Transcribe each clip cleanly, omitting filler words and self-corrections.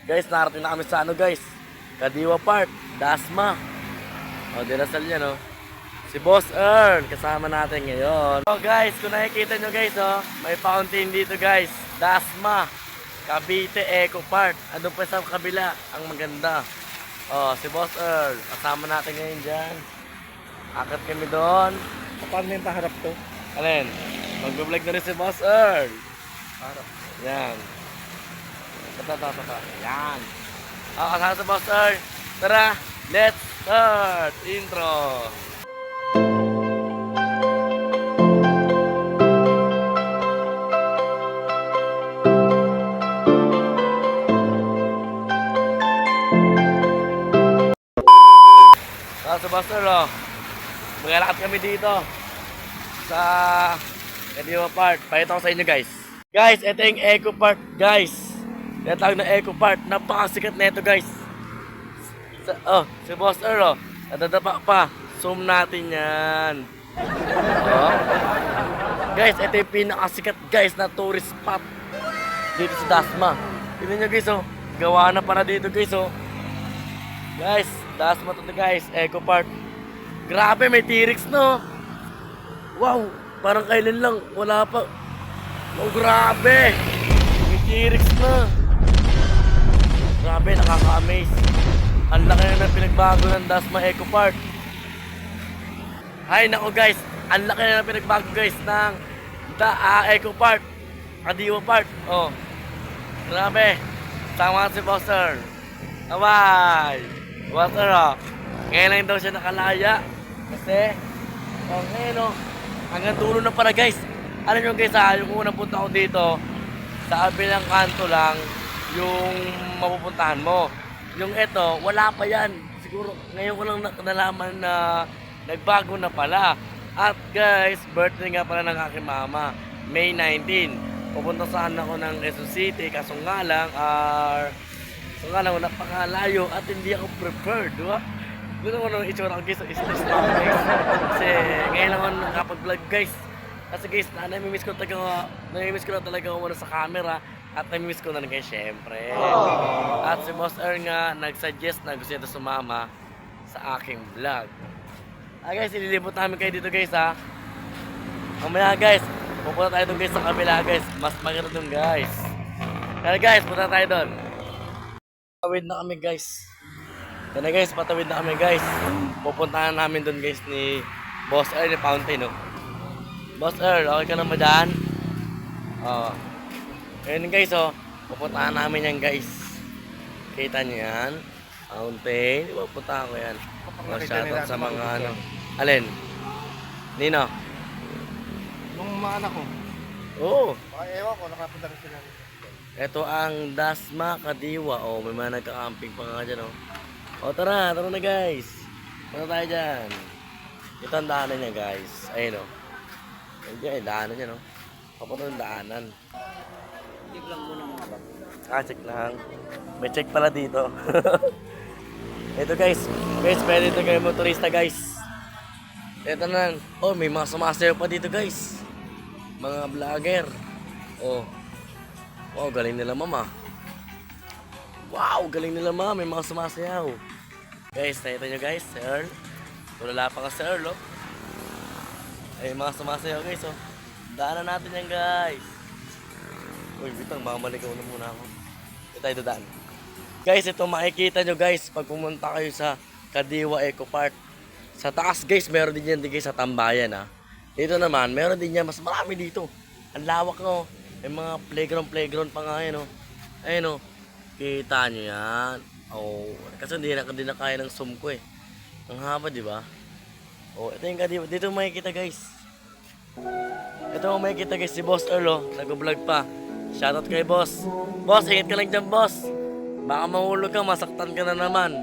Guys, narating na kami sa ano guys. Kadiwa Park, Dasma. O, dinasal yan o. Si Boss Earl, kasama natin ngayon. So guys, kung nakikita nyo guys may fountain dito guys. Dasma, Cavite Eco Park. Ano pa sa kabila, ang maganda. O, si Boss Earl, kasama natin ngayon dyan. Akat kami doon. Paano yung paharap to? Alin, mag-vlog na rin si Boss Earl. Paharap. Yan. Tata. Yan. Kasama si Boss Earl. Tara, let's start. Intro. Sa Buster, maglalakad kami dito sa Kadiwa Park. Pakita ko sa inyo guys. Guys, ito yung Eco Park guys. Tinatawag na Eco Park. Napakasikat na ito guys. Si Buster nadadapa pa. Zoom natin yan. Guys, ito yung pinakasikat guys na tourist spot dito sa Dasma. Tignan nyo guys gawa na para dito guys Guys, Dasma to guys, Eco Park. Grabe, may T-Rex no. Wow, parang kailan lang, wala pa. Oh, grabe. May T-Rex na. Grabe, nakaka-amaze. Ang laki na ng pinagbago ng Dasma Eco Park. Ay, nako guys, ang laki na ng pinagbago guys ng Eco Park. Kadiwa Park. Oh, grabe. Sama si Buster. Bye-bye. Buster ngayon lang daw siya nakalaya. Kasi, ngayon hanggang dulo na pala guys. Alam nyo guys yung unang punta ko dito, sa kabilang kanto lang yung mapupuntahan mo. Yung eto, wala pa yan. Siguro, ngayon ko lang nalaman na nagbago na pala. At guys, birthday nga pala ng aking mama, May 19. Pupunta saan ako ng Quezon City, kaso nga lang, napakalayo at hindi ako prepared, diba? Doon naman ang itsura ko guys, stress na ako guys. Kasi ngayon lang ako nakapag-vlog guys. Kasi guys, namimiss ko na talaga ako sa camera. At namimiss ko na rin guys, syempre. At si Boss Earl nga, nag-suggest na gusto niya sumama sa aking vlog. Guys, ililibot namin kayo dito guys Mamaya guys, pupunta tayo doon guys sa kabila guys. Mas maganda doon guys. Kaya guys, punta tayo doon. Patawid na kami guys. Yan na guys, patawid na kami guys. Pupuntahan namin doon guys ni Boss Earl, ni Fountain Boss Earl, okay ka na ba dyan? Ayun guys pupuntahan namin yan guys. Kita nyo yan? Fountain, pupuntahan ko yan. Shoutout sa mga Alin? Nino? Nung mga anak ko. Oo. Ewan ko, nakapunta rin sila. Ito ang Dasma Kadiwa. May mga nagka-camping pa nga dyan tara na guys. Punta tayo dyan. Ito ang daanan niya guys. Ayun Ayun daanan niya Papunta ng daanan. Check lang muna mga bak. Check lang. May check pala dito. Ito guys. Guys, pwede ito kayo motorista guys. Ito na. May mga sumasayaw pa dito guys. Mga vlogger. Wow, galing nila mama. Wow, galing nila mama. May mga sumasayaw. Guys, nakita nyo guys, si Earl. Tulala pa ka si Earl, Ay, mga sumasayaw guys, Daanan natin yan guys. Uy, bitang, mamaligaw na muna ako. Ito tayo dadaan. Guys, ito makikita nyo guys, pag pumunta kayo sa Kadiwa Eco Park. Sa taas guys, meron din yan sa Tambayan Dito naman, meron din yan, mas marami dito. Ang lawak May mga playground pa nga yan Ayun kita nyo yan. Kasi hindi na kaya ng zoom ko Ang haba diba? Ito yung Kadiwa. Dito makikita guys. Ito makikita guys si Boss Earl nag-vlog pa. Shoutout kay Boss. Boss, ingat ka lang dyan boss. Baka mahulog ka, masaktan ka na naman.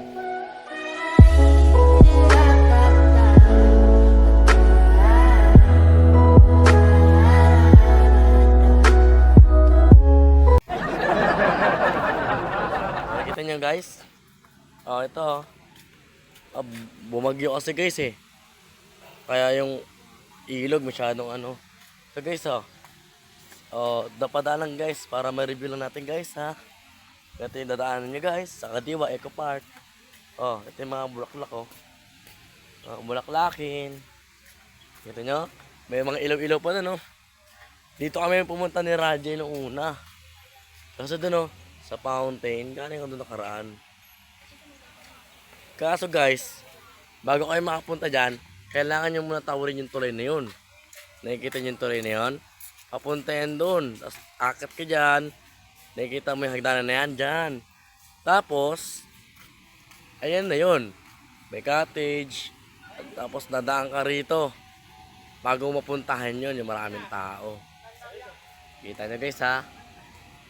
Guys, ito bumagyo kasi guys kaya yung ilog masyadong so guys dapada lang guys para ma-review lang natin guys Ito yung dadaanan nyo guys, sa Kadiwa Eco Park. Oh, ito yung mga bulaklak oh. Bulaklakin. Kita nyo? May mga ilaw-ilaw pa na no. Dito kami pumunta ni Rajay noong una. Kasi doon oh, sa fountain, galing ako doon nakaraan. Kaso guys, bago kayo makapunta dyan, kailangan nyo muna tawarin yung tulay na yun. Nakikita nyo yung tulay na yun? Papunta yan doon. Tapos akit ka dyan. Nakikita mo yung hagdanan na yan dyan. Tapos, ayan na yun. May cottage. Tapos dadaan ka rito. Bago mapuntahan yun, yung maraming tao. Kita nyo guys ha.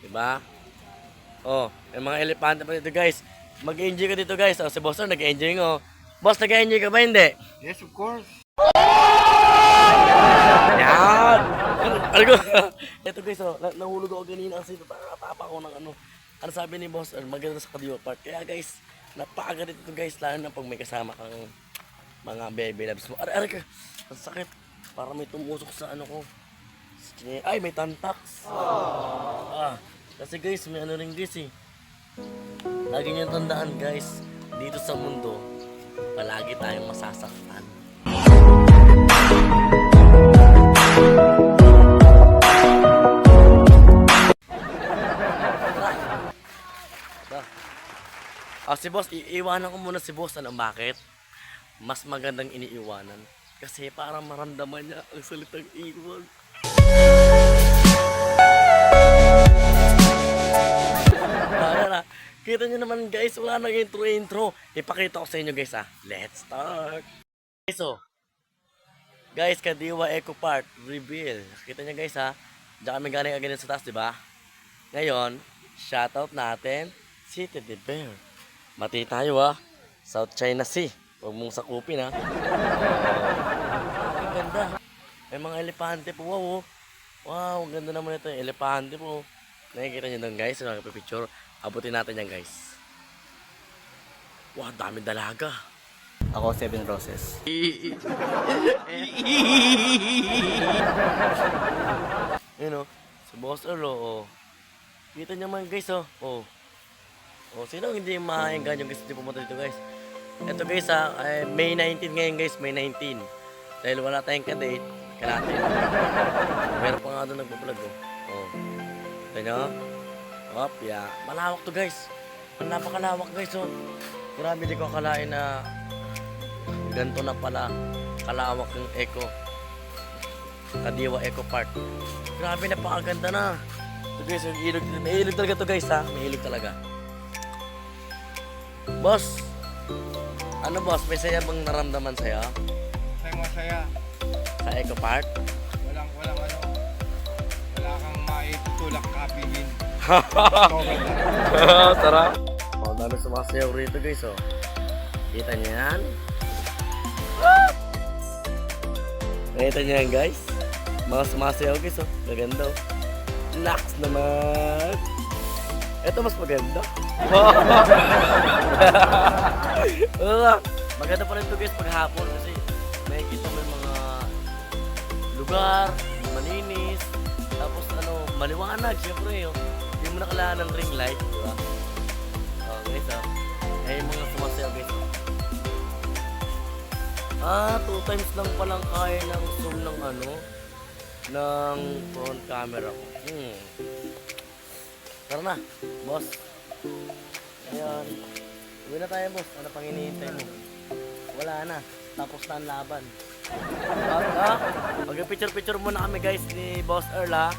Diba? Oh, may mga elepante pa dito guys. Mag-enjoy ka dito guys. Oh, si Boss nag-enjoy nga. Boss, nag-enjoy ka ba hindi? Yes, of course. Yan! Ano ko? Ito guys, oh, nahulog ako ganina kasi natapa ko ng ano. Ano sabi ni Boss, maganda sa Kadiwa Park. Kaya guys, napakaganda ito guys, lalo na pag may kasama kang mga baby loves mo. Aray ka, ang sakit. Para may tumusok sa ano ko. Ay, may tantax. Kasi guys, may ano rin guys eh. Lagi niyong tandaan guys, dito sa mundo, palagi tayong masasaktan. Si Boss, iiwanan ko muna si Boss. Ano bakit? Mas magandang iniiwanan. Kasi para maramdaman niya ang salitang iwan. Kita nyo naman guys, wala nang intro. Ipakita ko sa inyo guys ha. Let's start. Guys, Kadiwa Eco Park reveal. Kita nyo guys ha. Diyan kami galing agad sa taas, diba? Ngayon, shoutout natin si Teddy Bear. Mati tayo ha. South China Sea. Huwag mong sakupin ha. Ang ganda. May mga elepante po. Wow, oh. Wow, ang ganda naman ito yung elepante po. Nakikita nyo doon guys. Nagpipicture. Abutin natin yan guys. Wow, dami dalaga. Ako, 7 Roses. Yun o. Si Boss Earl oh. Kita nyo man guys oh. Oh, sino hindi mahainggan yung guys di pumunta dito guys? Ito guys ha, May 19 ngayon guys, May 19. Dahil wala tayong kadate, natin. Meron pa nga doon nagbablog oh. Ito nyo? Hop, yeah. Malawak to guys. Napakalawak guys oh. Grabe di ko akalain na ganito na pala kalawak yung Eco. Kadiwa Eco Park. Grabe, napakaganda na. Ito guys, may ilog talaga to guys ha. May ilog talaga. Boss, ano boss, may saya bang naramdaman sa'yo? Masaya. Sa Eco Park? Walang wala kang maitutulak kapigin. Sarap. Oh, dami sumasayaw rito guys oh. Kita niyo yan? Nakita niyo yan guys? Mga sumasayaw guys oh. Maganda oh. Relax naman. Ito mas maganda. Maganda pa rin ito guys paghapon kasi makikita mo yung mga lugar, malinis, tapos ano, maliwanag syempre oh. Hindi mo na kailangan ng ring light, di ba? Oh guys oh. Yung mga sumasayaw guys oh. 2 times lang palang kaya ng zoom ng ano, ng front camera ko. Tara na, boss. Ayan. Uwi na tayo, boss. Ano pang hinihintay mo? Wala na. Tapos na ang laban. Mag-picture-picture muna kami guys ni Boss Earl ha.